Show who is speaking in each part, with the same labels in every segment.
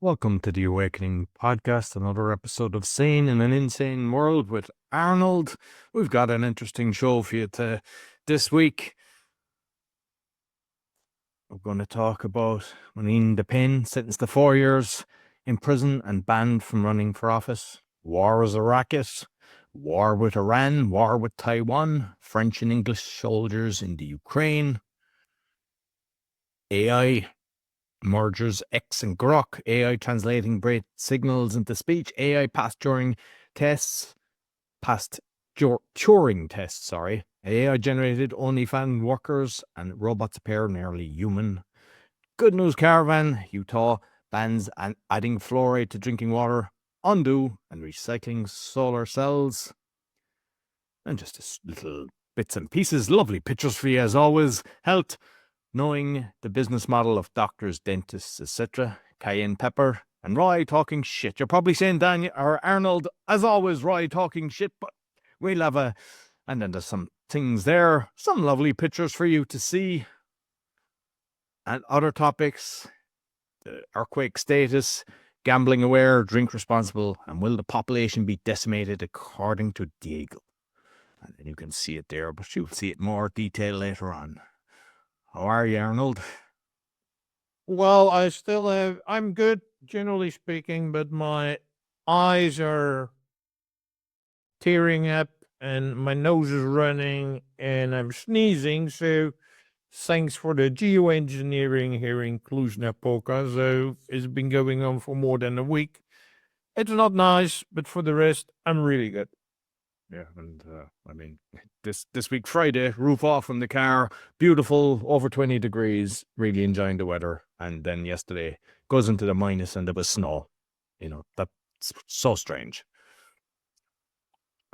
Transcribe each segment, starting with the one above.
Speaker 1: Welcome to the Awakening Podcast, another episode of Sane in an Insane World with Arnold. We've got an interesting show for you this week. We're going to talk about Marine Le Pen sentenced to 4 years in prison and banned from running for office. War is a racket. War with Iran, war with Taiwan, French and English soldiers in the Ukraine. AI mergers X and Grok, AI translating brain signals into speech, AI passed Turing tests, Turing tests, sorry. AI generated only found workers and robots appear nearly human. Good news caravan, Utah bans and adding fluoride to drinking water, undo and recycling solar cells. And just little bits and pieces, lovely pictures for you as always. Health, knowing the business model of doctors, dentists, etc. Cayenne Pepper and Roy talking shit. You're probably saying, Daniel or Arnold, as always, Roy talking shit, but we'll have and then there's some things there, some lovely pictures for you to see. And other topics, the earthquake status, gambling aware, drink responsible, and will the population be decimated according to Deagle? And then you can see it there, but you'll see it in more detail later on. How are you, Arnold?
Speaker 2: Well, I'm good, generally speaking, but my eyes are tearing up and my nose is running and I'm sneezing. So, thanks for the geoengineering here in Cluj-Napoca. So, it's been going on for more than a week. It's not nice, but for the rest, I'm really good.
Speaker 1: Yeah, and I mean, this week Friday, roof off from the car, beautiful, over 20 degrees, really enjoying the weather. And then yesterday goes into the minus and there was snow. That's so strange.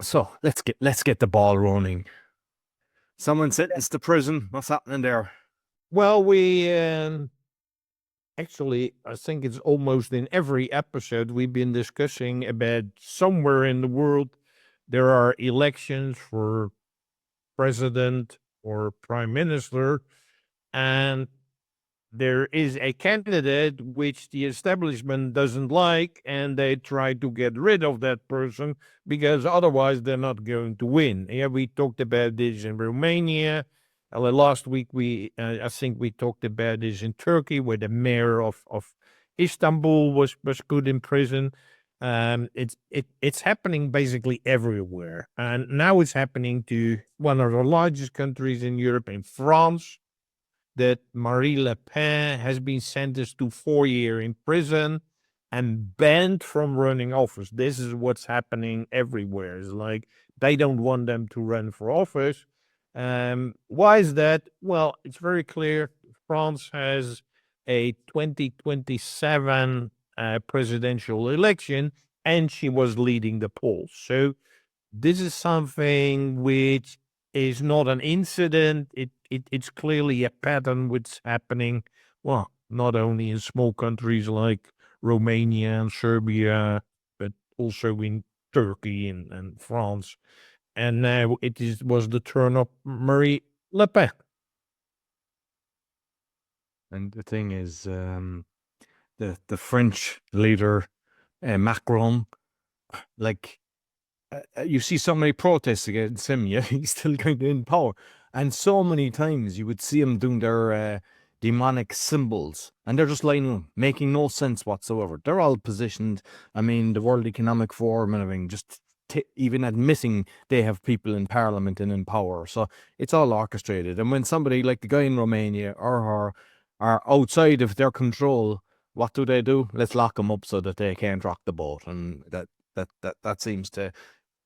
Speaker 1: So let's get the ball rolling. Someone sentenced to prison. What's happening there?
Speaker 2: Well, we actually, I think it's almost in every episode we've been discussing about somewhere in the world there are elections for president or prime minister, and there is a candidate which the establishment doesn't like, and they try to get rid of that person because otherwise they're not going to win. Yeah, we talked about this in Romania. Last week, I think we talked about this in Turkey, where the mayor of Istanbul was put in prison. It's happening basically everywhere, and now it's happening to one of the largest countries in Europe, in France, that Marie Le Pen has been sentenced to 4 years in prison and banned from running office. This is what's happening everywhere. It's like they don't want them to run for office. Why is that? Well, it's very clear. France has a 2027 presidential election, and she was leading the polls. So this is something which is not an incident. It's clearly a pattern which happening, well, not only in small countries like Romania and Serbia, but also in Turkey and France. And now was the turn of Marie Le Pen.
Speaker 1: And the thing is, the French leader, Macron, like, you see so many protests against him, yeah, he's still kind of in power. And so many times you would see him doing their demonic symbols, and they're just lying, making no sense whatsoever. They're all positioned. I mean, the World Economic Forum and everything, just even admitting they have people in parliament and in power. So it's all orchestrated. And when somebody like the guy in Romania or her are outside of their control, what do? Let's lock them up so that they can't rock the boat. And that seems to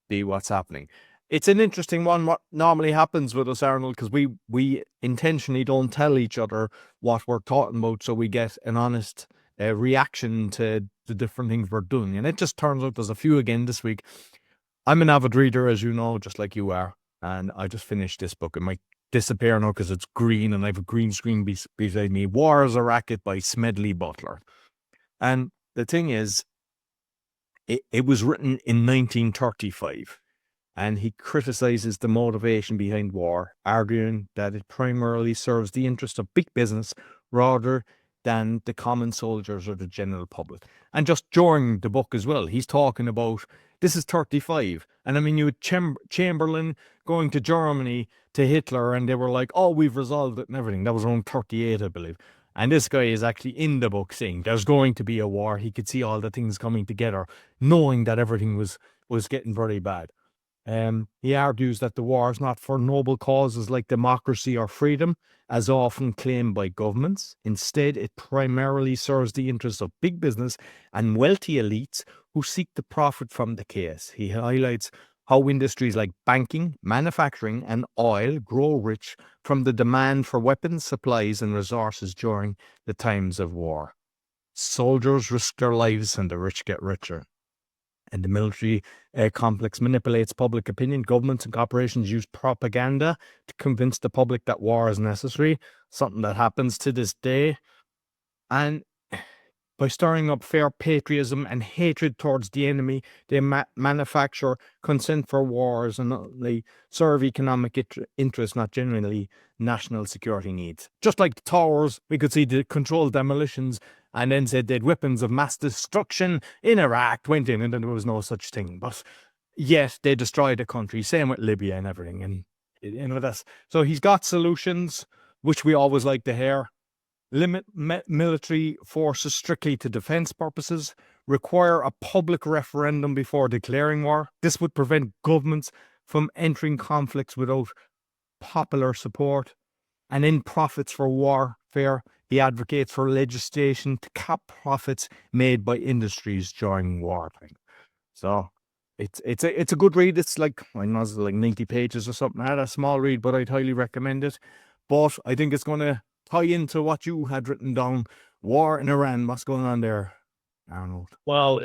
Speaker 1: be what's happening. It's an interesting one. What normally happens with us, Arnold, because we intentionally don't tell each other what we're talking about, so we get an honest reaction to the different things we're doing. And it just turns out there's a few again this week. I'm an avid reader, as you know, just like you are, and I just finished this book. It might disappear now because it's green, and I have a green screen beside me. War is a Racket by Smedley Butler. And the thing is, it was written in 1935. And he criticizes the motivation behind war, arguing that it primarily serves the interest of big business rather than the common soldiers or the general public. And just during the book as well, he's talking about, this is 35. And I mean, you had Chamberlain going to Germany, to Hitler, and they were like, oh, we've resolved it and everything. That was around 38, I believe. And this guy is actually in the book saying there's going to be a war. He could see all the things coming together, knowing that everything was getting very bad. He argues that the war is not for noble causes like democracy or freedom, as often claimed by governments. Instead, it primarily serves the interests of big business and wealthy elites who seek to profit from the chaos. He highlights how industries like banking, manufacturing, and oil grow rich from the demand for weapons, supplies, and resources during the times of war. Soldiers risk their lives and the rich get richer. And the military complex manipulates public opinion. Governments and corporations use propaganda to convince the public that war is necessary, something that happens to this day. And by stirring up fair patriotism and hatred towards the enemy, they manufacture consent for wars and not only serve economic interests, not generally national security needs. Just like the towers, we could see the controlled demolitions and then said they had weapons of mass destruction in Iraq, went in and then there was no such thing. But yet they destroyed the country, same with Libya and everything. And you know, that's, so he's got solutions, which we always like to hear. Limit military forces strictly to defense purposes, require a public referendum before declaring war. This would prevent governments from entering conflicts without popular support, and in profits for warfare. He advocates for legislation to cap profits made by industries during wartime. So it's a good read. It's like, I know it's like 90 pages or something. I had a small read, but I'd highly recommend it. But I think it's going to tie into what you had written down. War in Iran. What's going on there, Arnold?
Speaker 2: Well,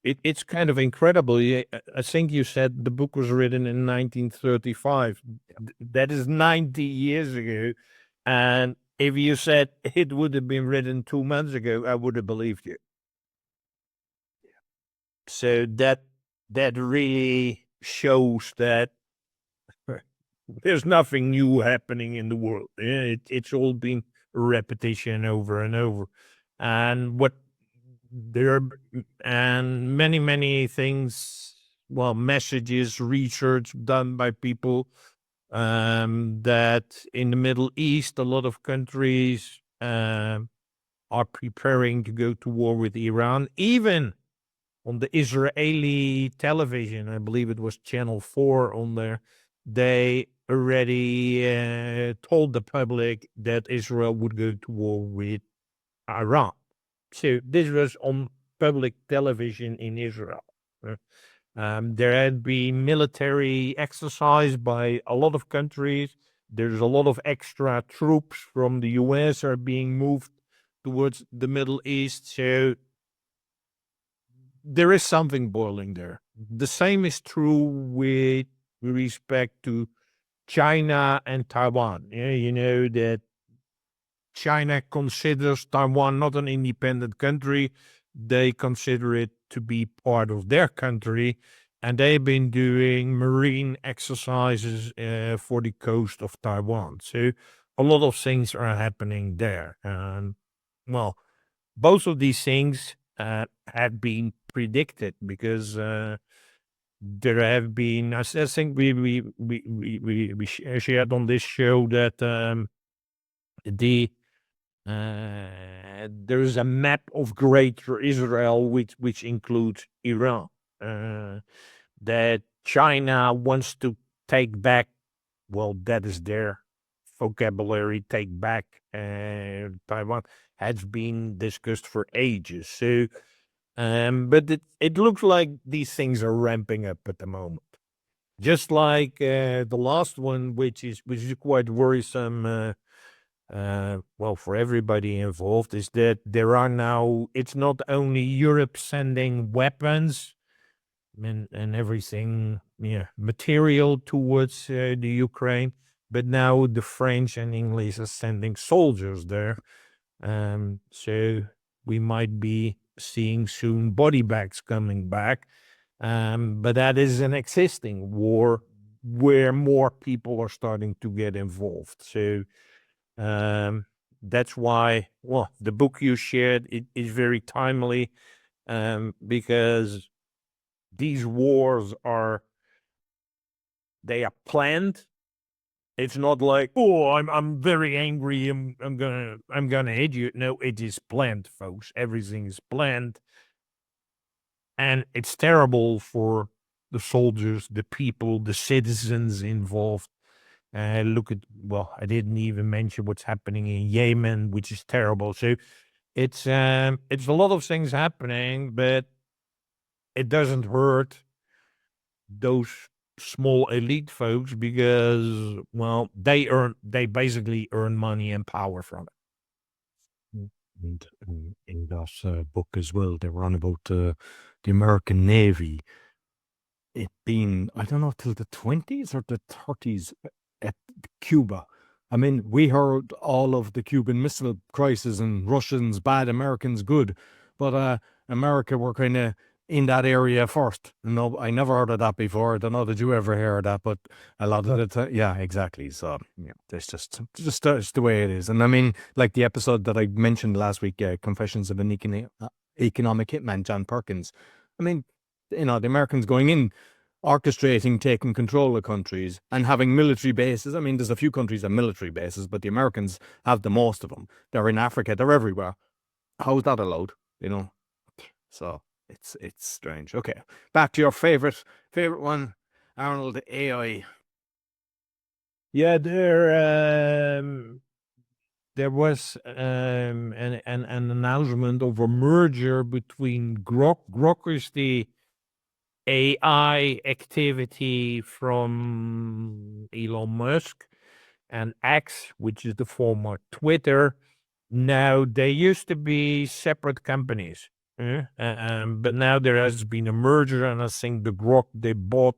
Speaker 2: it's kind of incredible. I think you said the book was written in 1935. That is 90 years ago. And if you said it would have been written 2 months ago, I would have believed you. So that really shows that there's nothing new happening in the world. It's all been repetition over and over. And and many things, well, messages, research done by people, that in the Middle East, a lot of countries are preparing to go to war with Iran. Even on the Israeli television, I believe it was Channel 4 on there, they already told the public that Israel would go to war with Iran. So this was on public television in Israel. There had been military exercise by a lot of countries. There's a lot of extra troops from the US are being moved towards the Middle East. So there is something boiling there. The same is true with respect to China and Taiwan. Yeah, you know that China considers Taiwan not an independent country. They consider it to be part of their country, and they've been doing marine exercises for the coast of Taiwan. So a lot of things are happening there. And well, both of these things had been predicted because there have been, I think we shared on this show that there is a map of Greater Israel which includes Iran, that China wants to take back. Well, that is their vocabulary. Take back Taiwan has been discussed for ages. So, but it looks like these things are ramping up at the moment. Just like the last one, which is quite worrisome. Well, for everybody involved, is that there are now, it's not only Europe sending weapons and everything, material towards the Ukraine, but now the French and English are sending soldiers there. So we might be seeing soon body bags coming back. But that is an existing war where more people are starting to get involved. So that's why, well, the book you shared is very timely, because these wars they are planned. It's not like, oh, I'm very angry. I'm gonna hit you. No, it is planned, folks. Everything is planned, and it's terrible for the soldiers, the people, the citizens involved. Look at, well, I didn't even mention what's happening in Yemen, which is terrible. So it's a lot of things happening, but it doesn't hurt those small elite folks because, well, they basically earn money and power from it.
Speaker 1: And in that book as well, they were on about the American Navy. It being, I don't know, till the 20s or the 30s at Cuba. I mean, we heard all of the Cuban Missile Crisis and Russians bad, Americans good, but America were kind of in that area first. No, I never heard of that before. I don't know, did you ever hear of that? But a lot of the time, yeah, exactly. So yeah, it's just the way it is. And I mean, like the episode that I mentioned last week, Confessions of an Economic Hitman, John Perkins. I mean, the Americans going in, orchestrating, taking control of countries and having military bases. I mean, there's a few countries that have military bases, but the Americans have the most of them. They're in Africa. They're everywhere. How is that allowed? So it's strange. Okay, back to your favorite one, Arnold, AI.
Speaker 2: Yeah, there was an announcement of a merger between Grok. Grok is the AI activity from Elon Musk, and X, which is the former Twitter. Now, they used to be separate companies, but now there has been a merger, and I think the Grok, they bought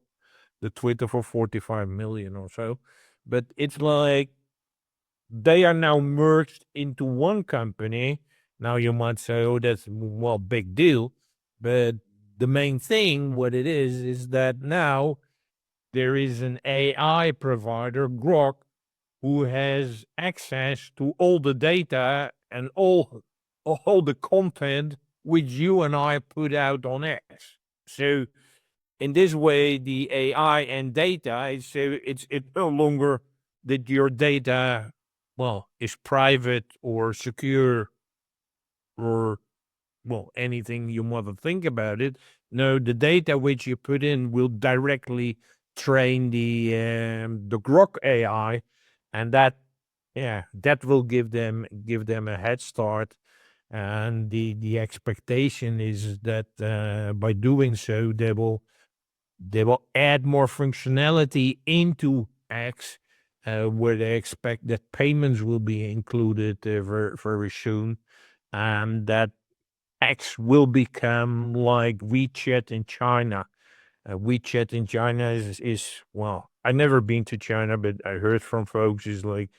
Speaker 2: the Twitter for 45 million or so. But it's like they are now merged into one company. Now you might say, oh, that's, well, big deal. But the main thing, what it is that now there is an AI provider, Grok, who has access to all the data and all the content which you and I put out on X. So in this way, the AI and data, it's no longer that your data, well, is private or secure or, well, anything you want to think about it. No, the data which you put in will directly train the Grok AI, and that will give them a head start. And the expectation is that by doing so, they will add more functionality into X, where they expect that payments will be included very, very soon, and that X will become like WeChat in China. WeChat in China is, well, I've never been to China, but I heard from folks is like,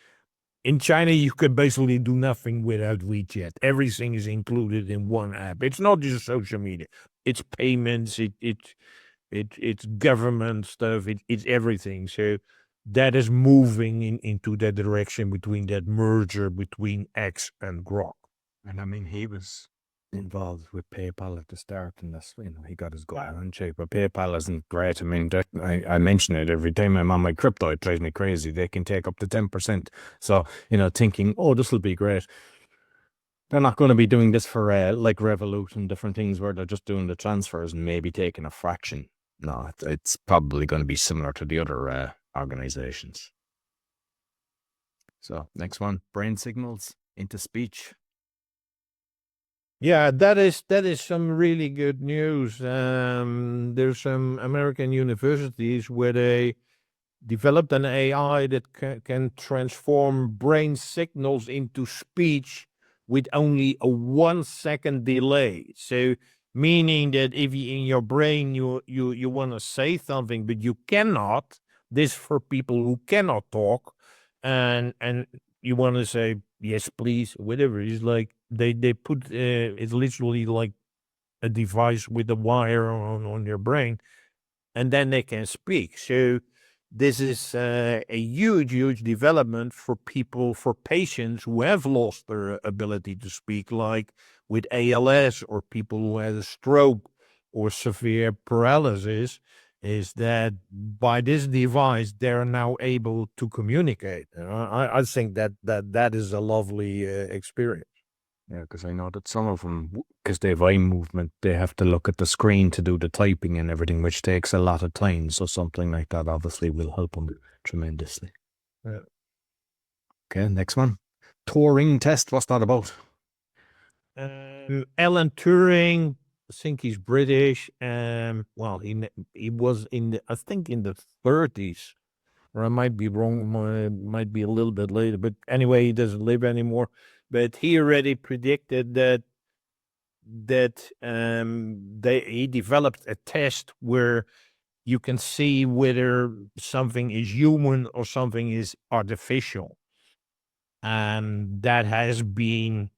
Speaker 2: in China, you can basically do nothing without WeChat. Everything is included in one app. It's not just social media. It's payments. It's government stuff. It's everything. So that is moving into that direction between that merger between X and Grok.
Speaker 1: And I mean, he was involved with PayPal at the start, and that's, he got his goal in shape. But PayPal isn't great. I mean, I mention it every time I'm on my crypto. It drives me crazy. They can take up to 10%. So, thinking, oh, this will be great. They're not going to be doing this for like Revolut and different things where they're just doing the transfers and maybe taking a fraction. No, it's probably going to be similar to the other organizations. So, next one, brain signals into speech.
Speaker 2: Yeah, that is some really good news. There's some American universities where they developed an AI that can transform brain signals into speech with only a 1 second delay. So, meaning that if in your brain you want to say something but you cannot, this for people who cannot talk, and you want to say yes please, whatever, it's like they put it's literally like a device with a wire on their brain, and then they can speak. So this is a huge development for patients who have lost their ability to speak, like with ALS or people who had a stroke or severe paralysis, is that by this device, they're now able to communicate. I think that is a lovely experience.
Speaker 1: Yeah, because I know that some of them, because they have eye movement, they have to look at the screen to do the typing and everything, which takes a lot of time. So something like that obviously will help them tremendously.
Speaker 2: Yeah.
Speaker 1: Okay, next one. Turing Test. What's that about?
Speaker 2: Alan Turing, I think he's British. Well, he was I think in the 30s, or I might be wrong. Might be a little bit later, but anyway, he doesn't live anymore. But he already predicted that he developed a test where you can see whether something is human or something is artificial, and that has been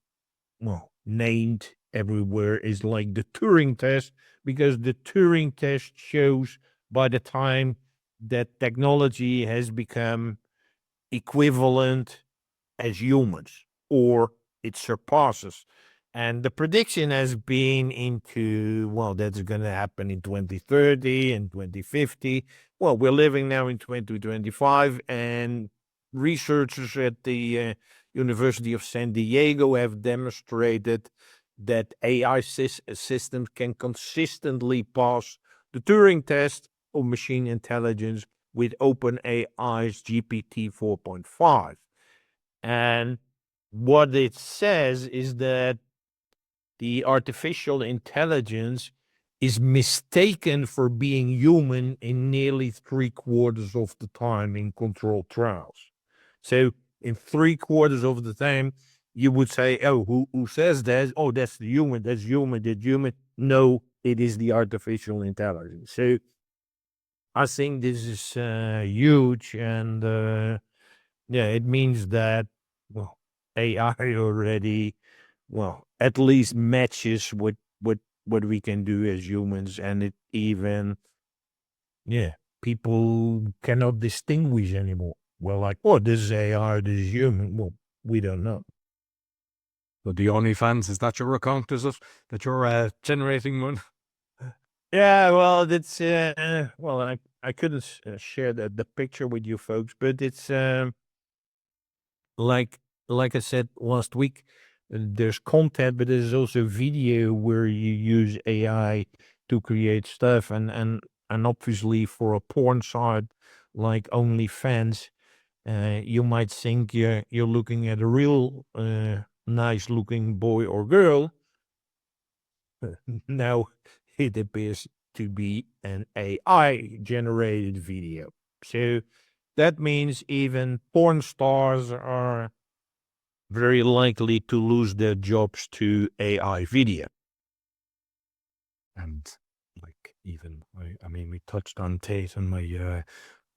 Speaker 2: named everywhere is like the Turing test, because the Turing test shows by the time that technology has become equivalent as humans or it surpasses. And the prediction has been that's going to happen in 2030 and 2050. Well, we're living now in 2025, and researchers at the University of San Diego have demonstrated that AI systems can consistently pass the Turing test of machine intelligence with OpenAI's GPT 4.5. And what it says is that the artificial intelligence is mistaken for being human in nearly 3/4 of the time in controlled trials. So in 3/4 of the time, you would say, oh, who says that? Oh, that's the human, that's human. No, it is the artificial intelligence. So I think this is huge, and it means that, AI already, at least matches what we can do as humans, and it even, people cannot distinguish anymore. Well, like, this is AI, this is human. Well, we don't know.
Speaker 1: So the OnlyFans, is that your account, is it? That you're generating one?
Speaker 2: Yeah, well, that's I couldn't share the picture with you folks, but it's like I said last week, there's content, but there's also video where you use AI to create stuff, and obviously for a porn site like OnlyFans, you might think you're looking at a real nice looking boy or girl. Now it appears to be an AI generated video. So that means even porn stars are very likely to lose their jobs to AI video.
Speaker 1: And like, even, I mean, we touched on Tate and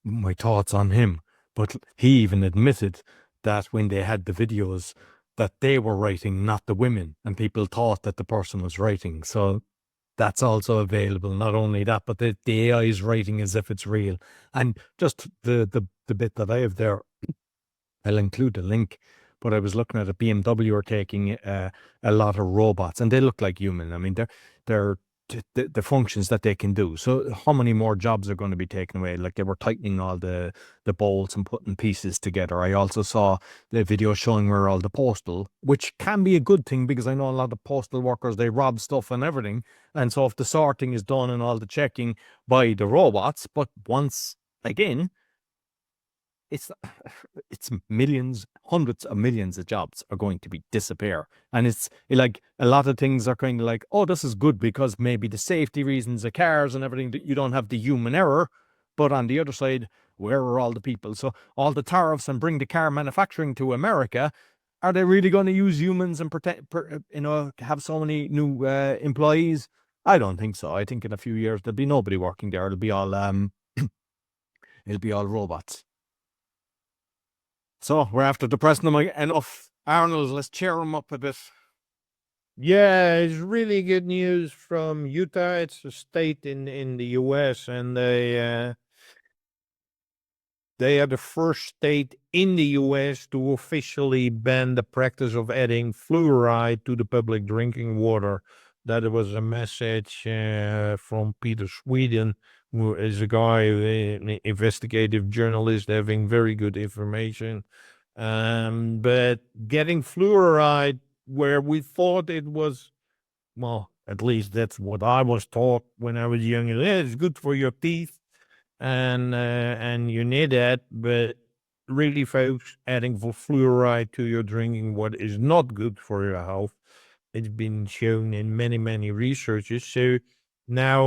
Speaker 1: my thoughts on him, but he even admitted that when they had the videos, that they were writing, not the women, and people thought that the person was writing. So that's also available. Not only that, but the AI is writing as if it's real. And just the bit that I have there, I'll include a link. But I was looking at a BMW are taking a lot of robots, and they look like human. I mean, they're the functions that they can do. So how many more jobs are going to be taken away? Like, they were tightening all the bolts and putting pieces together. I also saw the video showing where all the postal, which can be a good thing, because I know a lot of postal workers, they rob stuff and everything. And so if the sorting is done and all the checking by the robots, but once again, it's millions, hundreds of millions of jobs are going to be disappear. And it's like, a lot of things are kind of like, oh, this is good because maybe the safety reasons of cars and everything, that you don't have the human error. But on the other side, where are all the people? So all the tariffs and bring the car manufacturing to America, are they really going to use humans and have so many new employees? I don't think so. I think in a few years there'll be nobody working there. It'll be all it'll be all robots. So we're after depressing them enough. Arnold, let's cheer them up a bit.
Speaker 2: Yeah, it's really good news from Utah. It's a state in the US, and They are the first state in the US to officially ban the practice of adding fluoride to the public drinking water. That was a message from Peter Sweden, who is a guy, an investigative journalist, having very good information. But getting fluoride where we thought it was, well, at least that's what I was taught when I was young. Yeah, it's good for your teeth, and you need that. But really, folks, adding fluoride to your drinking water is not good for your health. It's been shown in many researches. So now,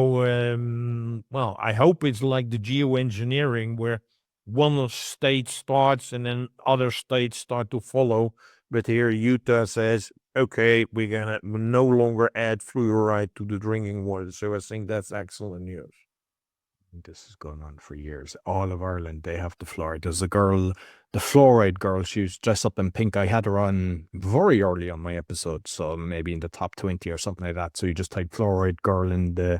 Speaker 2: well, I hope it's like the geoengineering where one state starts and then other states start to follow. But here Utah says, okay, we're going to no longer add fluoride to the drinking water. So I think that's excellent news.
Speaker 1: This is going on for years. All of Ireland, they have the fluoride. There's a girl, the fluoride girl, she was dressed up in pink. I had her on very early on my episode, so maybe in the top 20 or something like that. So you just type fluoride girl in the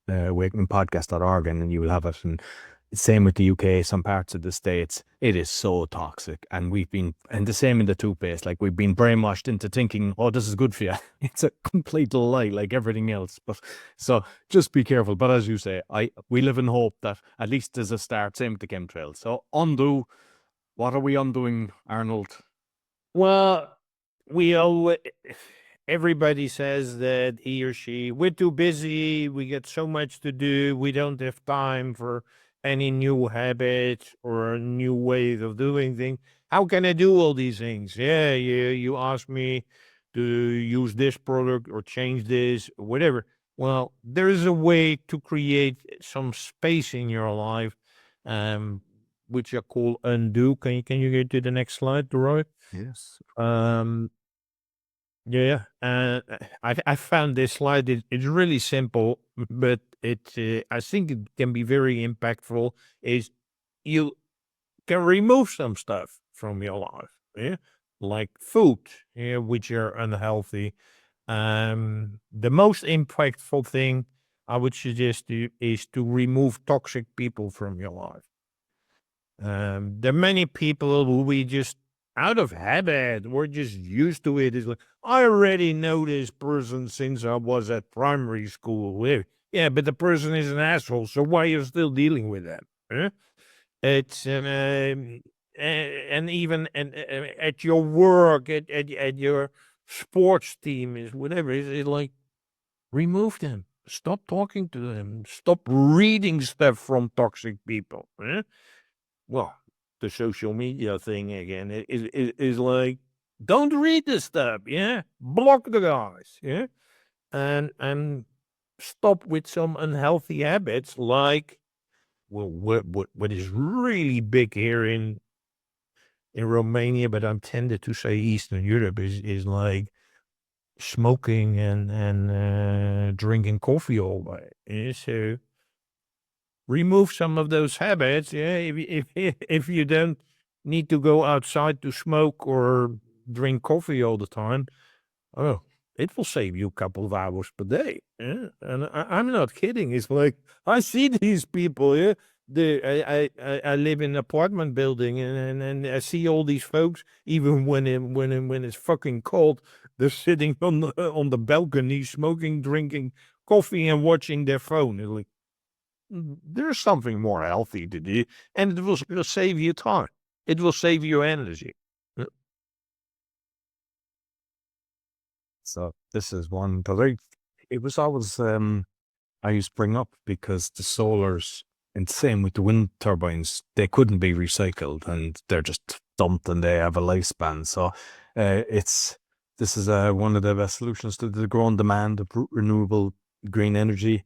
Speaker 1: awakeningpodcast.org and you will have it. And same with the UK, some parts of the States, it is so toxic. And and the same in the toothpaste, like we've been brainwashed into thinking, oh, this is good for you. It's a complete lie, like everything else. But so just be careful. But as you say, we live in hope that at least there's a start, same with the chemtrails. So undo, what are we undoing, Arnold?
Speaker 2: Well, everybody says that he or she, we're too busy, we get so much to do, we don't have time for any new habits or new ways of doing things. How can I do all these things? Yeah, you ask me to use this product or change this, or whatever. Well, there is a way to create some space in your life, which I call undo. Can you go to the next slide, Roy?
Speaker 1: Yes.
Speaker 2: Yeah, I found this slide. It's really simple, but I think it can be very impactful. Is you can remove some stuff from your life, yeah, like food, yeah, which are unhealthy. The most impactful thing I would suggest is to remove toxic people from your life. There are many people who we just out of habit, we're just used to it. It's like, I already know this person since I was at primary school. Yeah, but the person is an asshole, so why are you still dealing with them? Huh? It's and even at your work, at your sports team, is whatever. It's like remove them. Stop talking to them. Stop reading stuff from toxic people. Huh? Well, the social media thing again is like, don't read this stuff, yeah. Block the guys, yeah, and stop with some unhealthy habits like, well, what is really big here in Romania, but I'm tended to say Eastern Europe is like smoking and drinking coffee all day. Yeah? So remove some of those habits. Yeah, if you don't need to go outside to smoke or drink coffee all the time, oh, it will save you a couple of hours per day. Yeah, and I'm not kidding. It's like I see these people. Yeah, I live in an apartment building, and I see all these folks. Even when it's fucking cold, they're sitting on the balcony, smoking, drinking coffee, and watching their phone. It's like, there's something more healthy to do, and it'll save you time. It will save you energy.
Speaker 1: So this is one that it was always I used to bring up because the solars and same with the wind turbines, they couldn't be recycled and they're just dumped and they have a lifespan. So this is one of the best solutions to the growing demand of renewable green energy.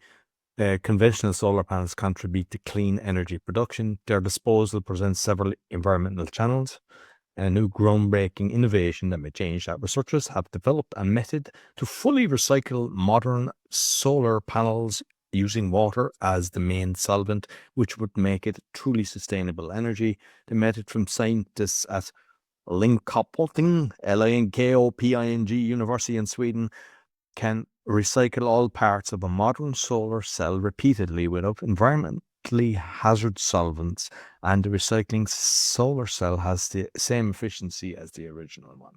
Speaker 1: Conventional solar panels contribute to clean energy production. Their disposal presents several environmental challenges. A new groundbreaking innovation that may change that. Researchers have developed a method to fully recycle modern solar panels using water as the main solvent, which would make it truly sustainable energy. The method from scientists at Linkoping, Linkoping University in Sweden, can recycle all parts of a modern solar cell repeatedly without environmentally hazard solvents, and the recycling solar cell has the same efficiency as the original one.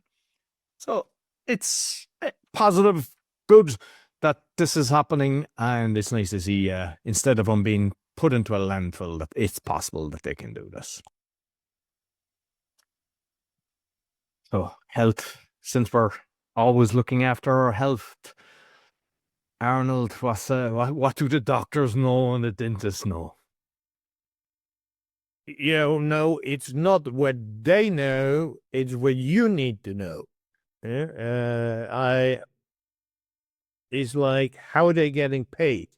Speaker 1: So it's positive, good that this is happening, and it's nice to see, instead of them being put into a landfill, that it's possible that they can do this. So health, since we're always looking after our health, Arnold, what do the doctors know and the dentists know?
Speaker 2: No, it's not what they know, it's what you need to know. It's like, how are they getting paid?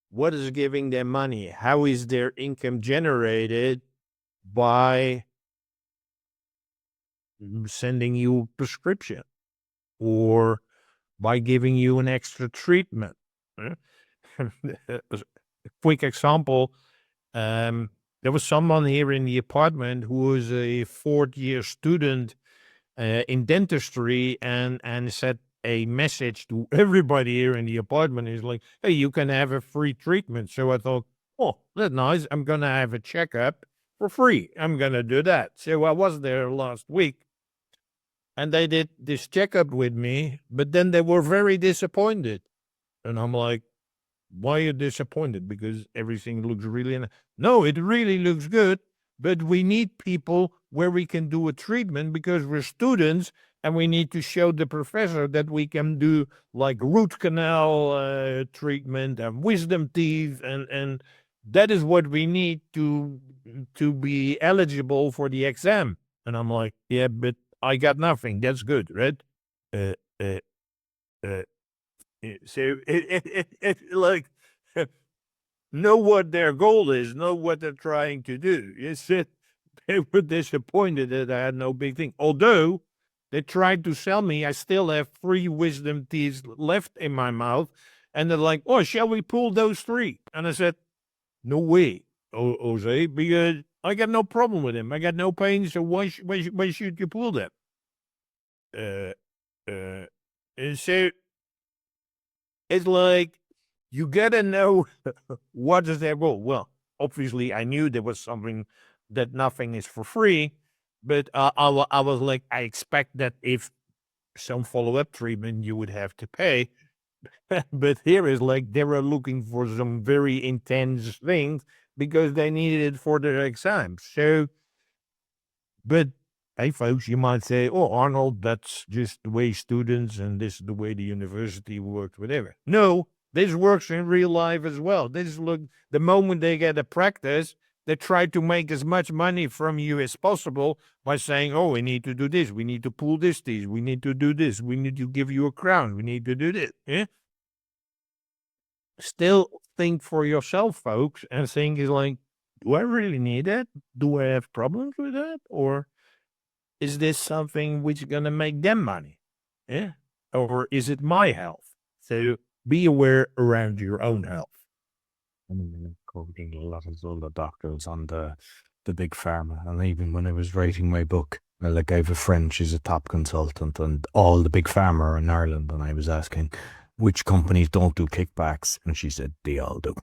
Speaker 2: What is giving them money? How is their income generated by sending you a prescription or by giving you an extra treatment? A quick example, there was someone here in the apartment who was a fourth-year student in dentistry and said a message to everybody here in the apartment is like, hey, you can have a free treatment. So I thought, oh, that's nice. I'm going to have a checkup for free. I'm going to do that. So I was there last week and they did this checkup with me, but then they were very disappointed. And I'm like, why are you disappointed? Because everything looks really... No, it really looks good, but we need people where we can do a treatment because we're students and we need to show the professor that we can do like root canal treatment and wisdom teeth, and that is what we need to be eligible for the exam. And I'm like, yeah, but I got nothing. That's good, right? So it like know what their goal is, know what they're trying to do. It's it. They were disappointed that I had no big thing. Although they tried to sell me, I still have 3 wisdom teeth left in my mouth, and they're like, "Oh, shall we pull those 3?" And I said, "No way, Jose, because I got no problem with them. I got no pain, so why should you pull them?" And so it's like, you gotta know what is their goal. Well, obviously, I knew there was something that nothing is for free, but I was like, I expect that if some follow-up treatment, you would have to pay. But here is like, they were looking for some very intense things because they needed it for their exams. So, but hey, folks, you might say, oh, Arnold, that's just the way students and this is the way the university works, whatever. No, this works in real life as well. The moment they get a practice, they try to make as much money from you as possible by saying, oh, we need to do this. We need to pull this teeth. We need to do this. We need to give you a crown. We need to do this. Yeah? Still think for yourself, folks, and think is like, do I really need that? Do I have problems with that? Or is this something which is going to make them money? Yeah. Or is it my health? So be aware around your own health.
Speaker 1: I'm quoting a lot of other doctors on the big pharma. And even when I was writing my book, like I have a friend, she's a top consultant, and all the big pharma are in Ireland. And I was asking which companies don't do kickbacks. And she said, they all do.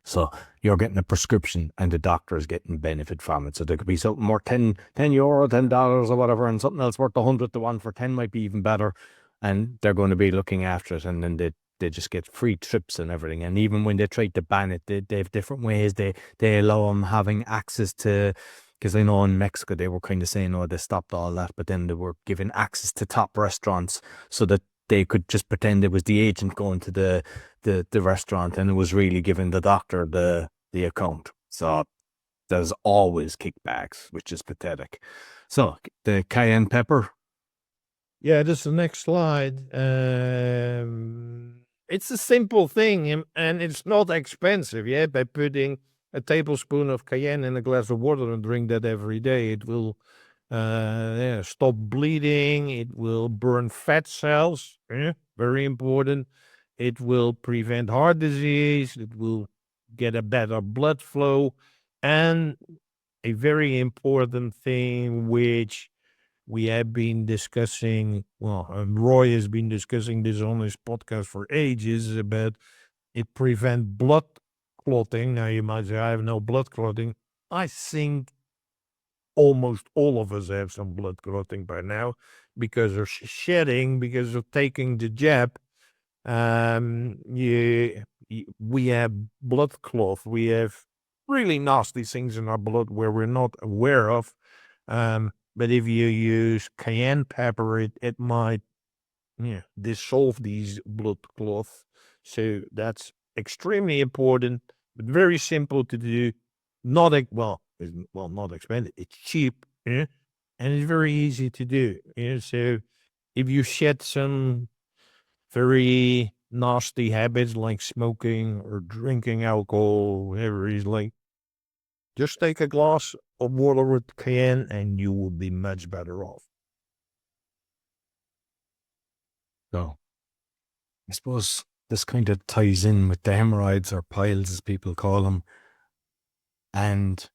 Speaker 1: So you're getting a prescription and the doctor is getting benefit from it. So there could be something more €10 $10 or whatever, and something else worth 100. The one for 10 might be even better. And they're going to be looking after it. And then they just get free trips and everything. And even when they try to ban it, they have different ways. They allow them having access to, because I know in Mexico they were kind of saying, oh, they stopped all that, but then they were given access to top restaurants so that they could just pretend it was the agent going to the restaurant, and it was really giving the doctor the account. So there's always kickbacks, which is pathetic. So the cayenne pepper.
Speaker 2: Yeah, this is the next slide. It's a simple thing, and it's not expensive. Yeah, by putting a tablespoon of cayenne in a glass of water and drink that every day, it will stop bleeding. It will burn fat cells. Yeah, very important. It will prevent heart disease. It will get a better blood flow. And a very important thing, which we have been discussing, and Roy has been discussing this on his podcast for ages, about it prevent blood clotting. Now you might say, I have no blood clotting. I think almost all of us have some blood clotting by now because of shedding, because of taking the jab. We have blood clot. We have really nasty things in our blood where we're not aware of. But if you use cayenne pepper, it might dissolve these blood clots. So that's extremely important, but very simple to do. Not expensive. It's cheap, and it's very easy to do. So if you shed some very nasty habits like smoking or drinking alcohol, whatever is like, just take a glass of water with cayenne and you will be much better off.
Speaker 1: So I suppose this kind of ties in with the hemorrhoids or piles, as people call them. And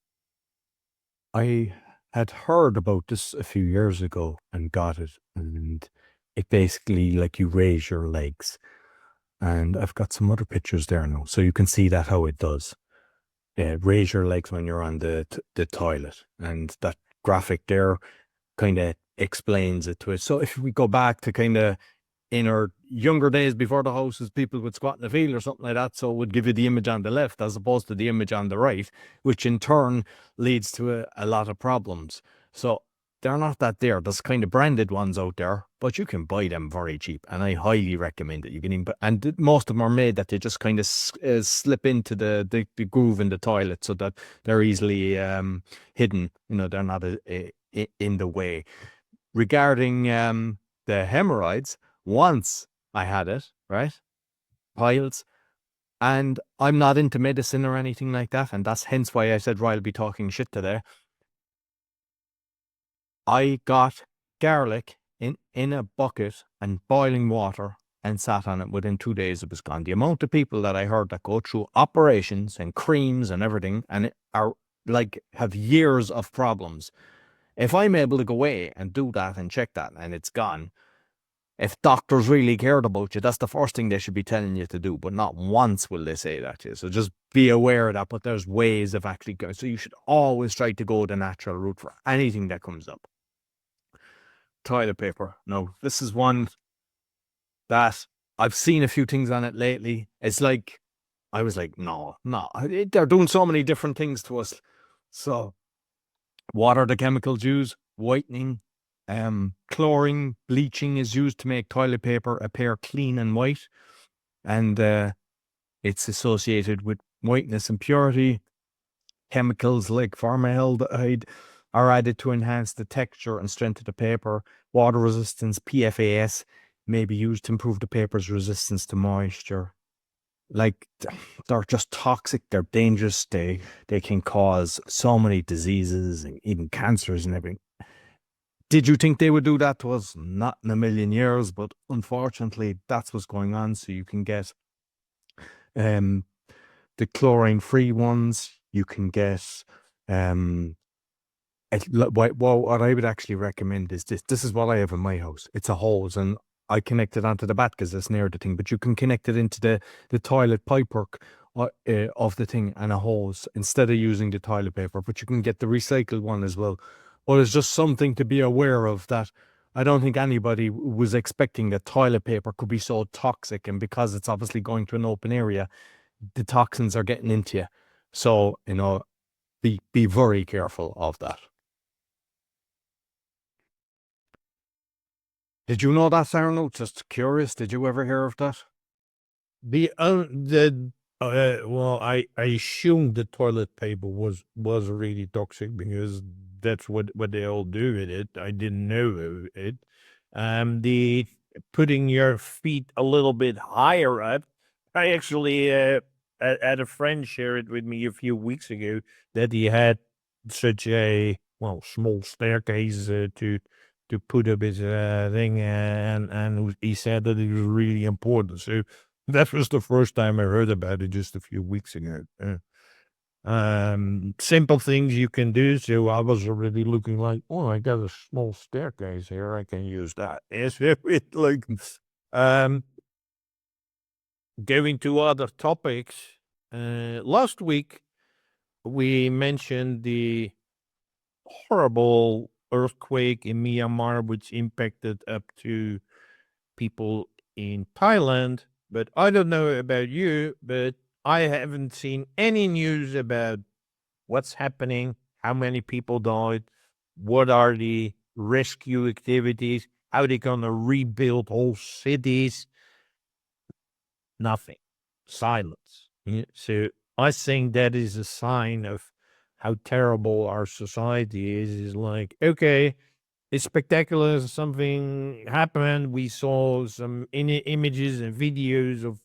Speaker 1: I had heard about this a few years ago and got it. And it basically, like, you raise your legs. And I've got some other pictures there now. So you can see that how it does. Raise your legs when you're on the toilet. And that graphic there kind of explains it to it. So if we go back to kind of in our younger days before the houses, people would squat in the field or something like that. So it would give you the image on the left as opposed to the image on the right, which in turn leads to a lot of problems. So they're not that there. There's kind of branded ones out there, but you can buy them very cheap. And I highly recommend it. You can even, and most of them are made that they just kind of slip into the groove in the toilet so that they're easily hidden. They're not in the way. Regarding the hemorrhoids, once I had it, right? Piles. And I'm not into medicine or anything like that. And that's hence why I said, right, I'll be talking shit today. I got garlic in a bucket and boiling water and sat on it. Within 2 days, it was gone. The amount of people that I heard that go through operations and creams and everything and are like have years of problems. If I'm able to go away and do that and check that and it's gone, if doctors really cared about you, that's the first thing they should be telling you to do. But not once will they say that to you. So just be aware of that. But there's ways of actually going. So you should always try to go the natural route for anything that comes up. Toilet paper. No, this is one that I've seen a few things on it lately. It's like, I was like, no. They're doing so many different things to us. So what are the chemicals used? Whitening. Chlorine, bleaching is used to make toilet paper appear clean and white, and it's associated with whiteness and purity. Chemicals like formaldehyde are added to enhance the texture and strength of the paper. Water resistance, PFAS, may be used to improve the paper's resistance to moisture. Like, they're just toxic, they're dangerous, they can cause so many diseases and even cancers and everything. Did you think they would do that to us? Not in a million years, but unfortunately, that's what's going on. So you can get the chlorine-free ones. You can get what I would actually recommend is this. This is what I have in my house. It's a hose, and I connect it onto the bat because it's near the thing. But you can connect it into the toilet pipework of the thing and a hose instead of using the toilet paper. But you can get the recycled one as well. But it's just something to be aware of, that I don't think anybody was expecting that toilet paper could be so toxic. And because it's obviously going to an open area, the toxins are getting into you. So, be very careful of that. Did you know that, Arnold? Just curious. Did you ever hear of that?
Speaker 2: I assumed the toilet paper was really toxic because that's what they all do with it. I didn't know it. The putting your feet a little bit higher up. I actually had a friend share it with me a few weeks ago that he had such a small staircase to put up his thing, and he said that it was really important. So that was the first time I heard about it just a few weeks ago. Simple things you can do. So I was already looking like, I got a small staircase here. I can use that. Going to other topics. last week we mentioned the horrible earthquake in Myanmar, which impacted up to people in Thailand. But I don't know about you, but I haven't seen any news about what's happening, how many people died, what are the rescue activities, how they're going to rebuild whole cities. Nothing. Silence. Yeah, so I think that is a sign of how terrible our society is. Is like, okay, it's spectacular. Something happened. We saw some images and videos of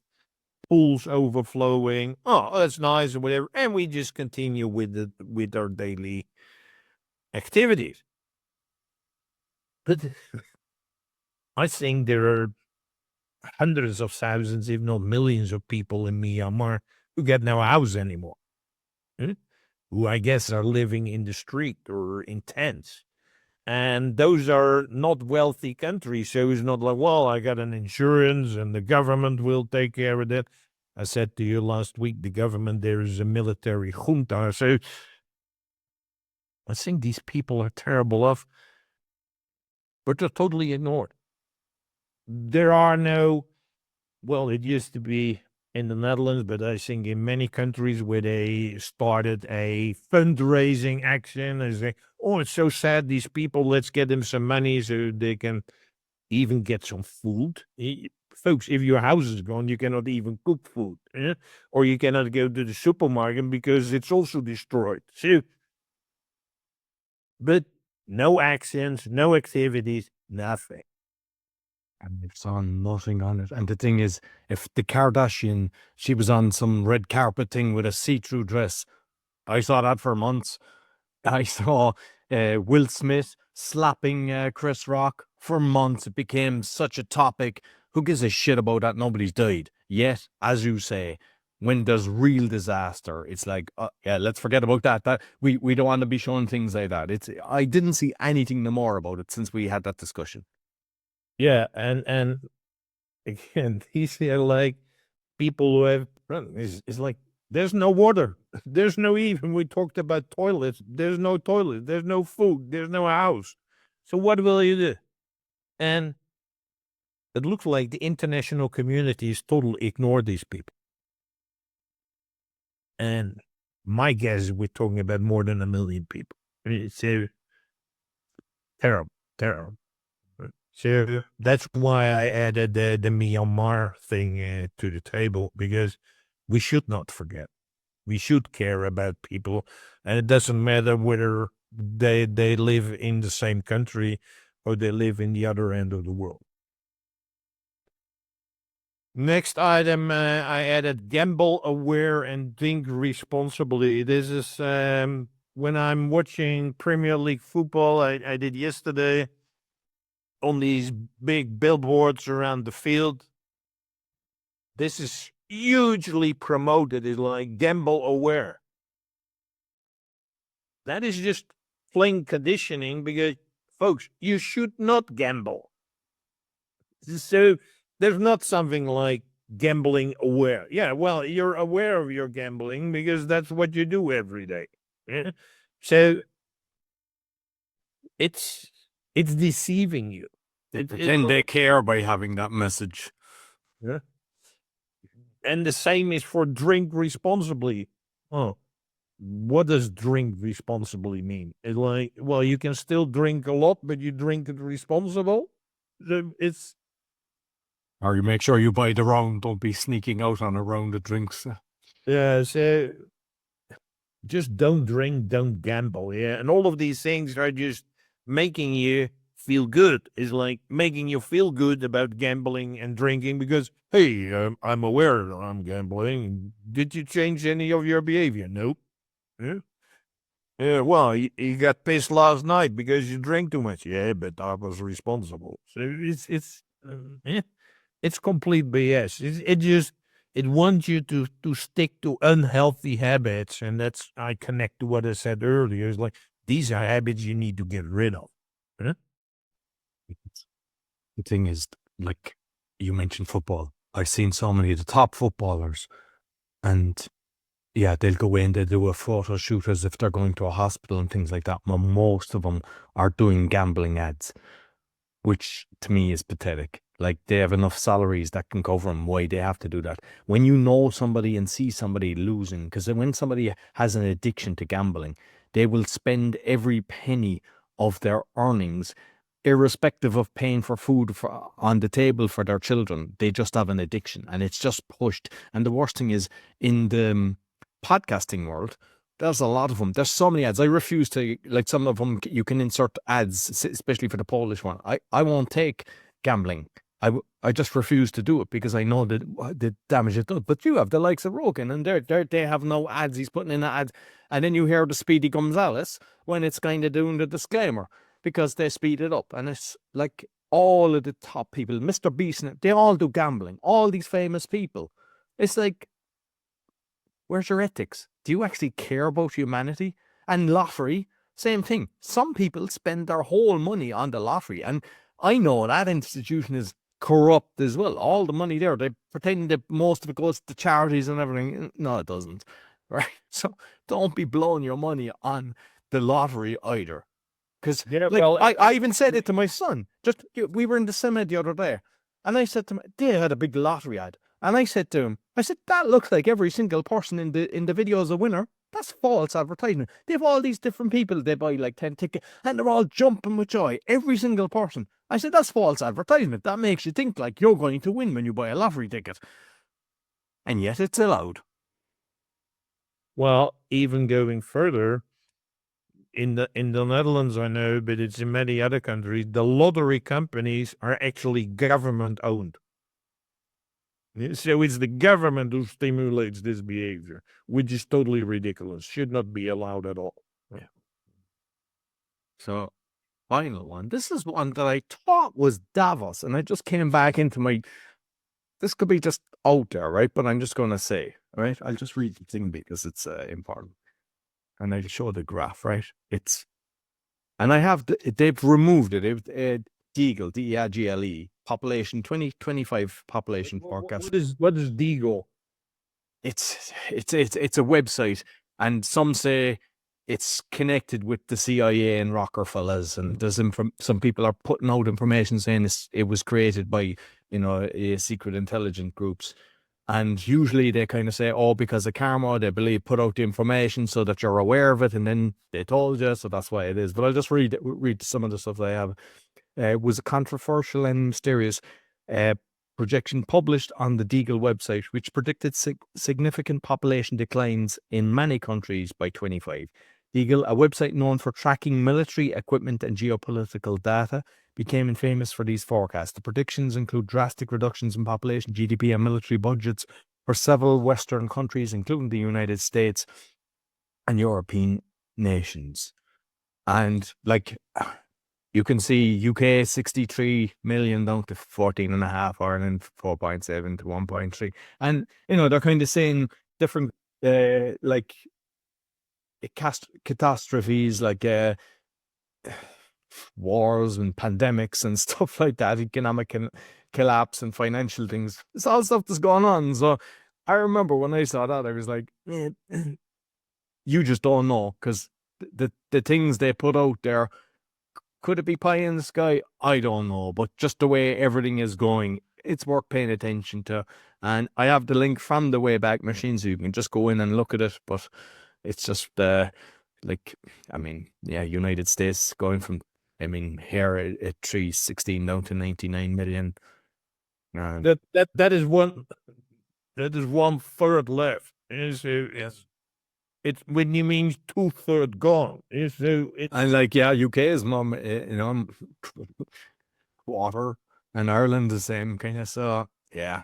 Speaker 2: pools overflowing. Oh, that's nice or whatever. And we just continue with our daily activities. But I think there are hundreds of thousands, if not millions of people in Myanmar who get no house anymore. Who I guess are living in the street or in tents. And those are not wealthy countries. So it's not like, well, I got an insurance and the government will take care of that. I said to you last week, the government there is a military junta. So I think these people are terrible off, but they're totally ignored. There are no, well, it used to be in the Netherlands, but I think in many countries where they started a fundraising action, and say, oh, it's so sad, these people, let's get them some money so they can even get some food. Folks, if your house is gone, you cannot even cook food. Or you cannot go to the supermarket because it's also destroyed. So, but no actions, no activities, nothing.
Speaker 1: And they saw nothing on it. And the thing is, if the Kardashian, she was on some red carpet thing with a see-through dress, I saw that for months. I saw Will Smith slapping Chris Rock for months. It became such a topic. Who gives a shit about that? Nobody's died. Yet, as you say, when there's real disaster, it's like, yeah, let's forget about that. That we don't want to be showing things like that. I didn't see anything no more about it since we had that discussion.
Speaker 2: Yeah, and again, these are like people who have, it's like, there's no water. There's no even, we talked about toilets. There's no toilet. There's no food. There's no house. So what will you do? And it looks like the international community is totally ignored these people. And my guess is we're talking about more than 1 million people. I mean, it's terrible, terrible. So that's why I added the Myanmar thing to the table, because we should not forget. We should care about people, and it doesn't matter whether they live in the same country or they live in the other end of the world. Next item, I added gamble aware and drink responsibly. This is when I'm watching Premier League football. I did yesterday on these big billboards around the field. This is hugely promoted. It's like gamble aware. That is just plain conditioning, because, folks, you should not gamble. So there's not something like gambling aware. Yeah, well, you're aware of your gambling because that's what you do every day. Yeah? So it's deceiving you.
Speaker 1: Then they care by having that message.
Speaker 2: Yeah. And the same is for drink responsibly. Oh, what does drink responsibly mean? It's like, well, you can still drink a lot, but you drink it responsible. It's,
Speaker 1: or you make sure you buy the round. Don't be sneaking out on a round of drinks.
Speaker 2: yeah. So just don't drink, don't gamble. Yeah, and all of these things are just making you feel good. It's like making you feel good about gambling and drinking because, hey, I'm aware I'm gambling. Did you change any of your behavior? Nope. Yeah. Yeah, well, you got pissed last night because you drank too much. Yeah, but I was responsible. So it's complete BS. It wants you to stick to unhealthy habits, and that's, I connect to what I said earlier. It's like, these are habits you need to get rid of. Huh?
Speaker 1: The thing is, like you mentioned football. I've seen so many of the top footballers, and Yeah, they'll go in, they do a photo shoot as if they're going to a hospital and things like that. But most of them are doing gambling ads, which to me is pathetic. Like, they have enough salaries that can cover them. Why they have to do that? When you know somebody and see somebody losing, because when somebody has an addiction to gambling, they will spend every penny of their earnings, irrespective of paying for food on the table for their children. They just have an addiction, and it's just pushed. And the worst thing is, in the podcasting world, there's a lot of them. There's so many ads. I refuse to, like, some of them you can insert ads, especially for the Polish one. I won't take gambling. I just refuse to do it because I know that the damage it does. But you have the likes of Rogan, and they have no ads. He's putting in an ad, and then you hear the Speedy Gonzales when it's kind of doing the disclaimer because they speed it up. And it's like all of the top people, Mr. Beast, they all do gambling. All these famous people. It's like, where's your ethics? Do you actually care about humanity? And lottery, same thing. Some people spend their whole money on the lottery, and I know that institution is corrupt as well. All the money there, they pretend that most of it goes to charities and everything. No, it doesn't. Right? So don't be blowing your money on the lottery either. Because I even said it to my son. We were in the cinema the other day, and I said to him, they had a big lottery ad. And I said to him, that looks like every single person in the video is a winner. That's false advertising. They have all these different people. They buy like 10 tickets and they're all jumping with joy. Every single person. I said, that's false advertisement. That makes you think like you're going to win when you buy a lottery ticket. And yet it's allowed.
Speaker 2: Well, even going further, in the Netherlands, I know, but it's in many other countries, the lottery companies are actually government owned. So it's the government who stimulates this behavior, which is totally ridiculous. Should not be allowed at all.
Speaker 1: Yeah. So, final one. This is one that I thought was Davos, and I just came back into my. This could be just out there, right? But I'm just going to say, right? I'll just read the thing because it's important. And I'll show the graph, right? And I have, they've removed it. Deagle, D-E-A-G-L-E, population, 2025 population forecast.
Speaker 2: What is Deagle?
Speaker 1: It's a website, and some say it's connected with the CIA and Rockefellers, and there's some people are putting out information saying it was created by, secret intelligence groups. And usually they kind of say, because of karma, they put out the information so that you're aware of it, and then they told you, so that's why it is. But I'll just read some of the stuff they have. It was a controversial and mysterious projection published on the Deagle website, which predicted significant population declines in many countries by 25. Deagle, a website known for tracking military equipment and geopolitical data, became famous for these forecasts. The predictions include drastic reductions in population, GDP, and military budgets for several Western countries, including the United States and European nations. And you can see UK 63 million down to 14.5, Ireland 4.7 to 1.3. And, they're kind of saying different, catastrophes like wars and pandemics and stuff like that, economic collapse and financial things. It's all stuff that's going on. So I remember when I saw that, I was like, man, you just don't know, because the things they put out there, could it be pie in the sky? I don't know. But just the way everything is going, it's worth paying attention to. And I have the link from the Wayback Machine, so you can just go in and look at it. But it's just United States going from, here at 316 down to 99 million.
Speaker 2: That is one third left. Yes. It's when you mean 2/3 gone.
Speaker 1: And UK is quarter, and Ireland the same kind of. So yeah.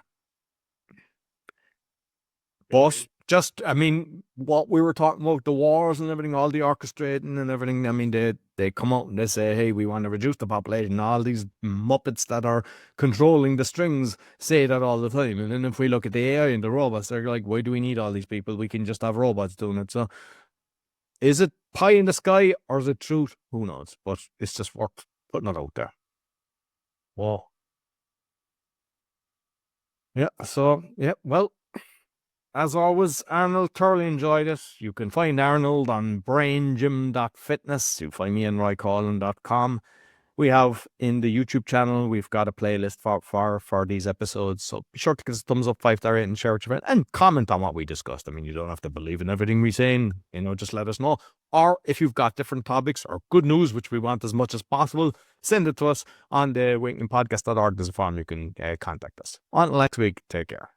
Speaker 1: But just, what we were talking about, the wars and everything, all the orchestrating and everything, they come out and they say, hey, we want to reduce the population. All these muppets that are controlling the strings say that all the time. And then if we look at the AI and the robots, they're like, why do we need all these people? We can just have robots doing it. So is it pie in the sky or is it truth? Who knows? But it's just worth putting it out there.
Speaker 2: Well.
Speaker 1: Yeah, so, yeah, well, As always, Arnold, thoroughly enjoyed it. You can find Arnold on braingym.fitness. You find me on roycolin.com. We have in the YouTube channel, we've got a playlist for these episodes. So be sure to give us a thumbs up, 5-star rating, share with your friends, and comment on what we discussed. I mean, you don't have to believe in everything we're saying, just let us know. Or if you've got different topics or good news, which we want as much as possible, send it to us on the wakeningpodcast.org. There's a form you can contact us. Until next week, take care.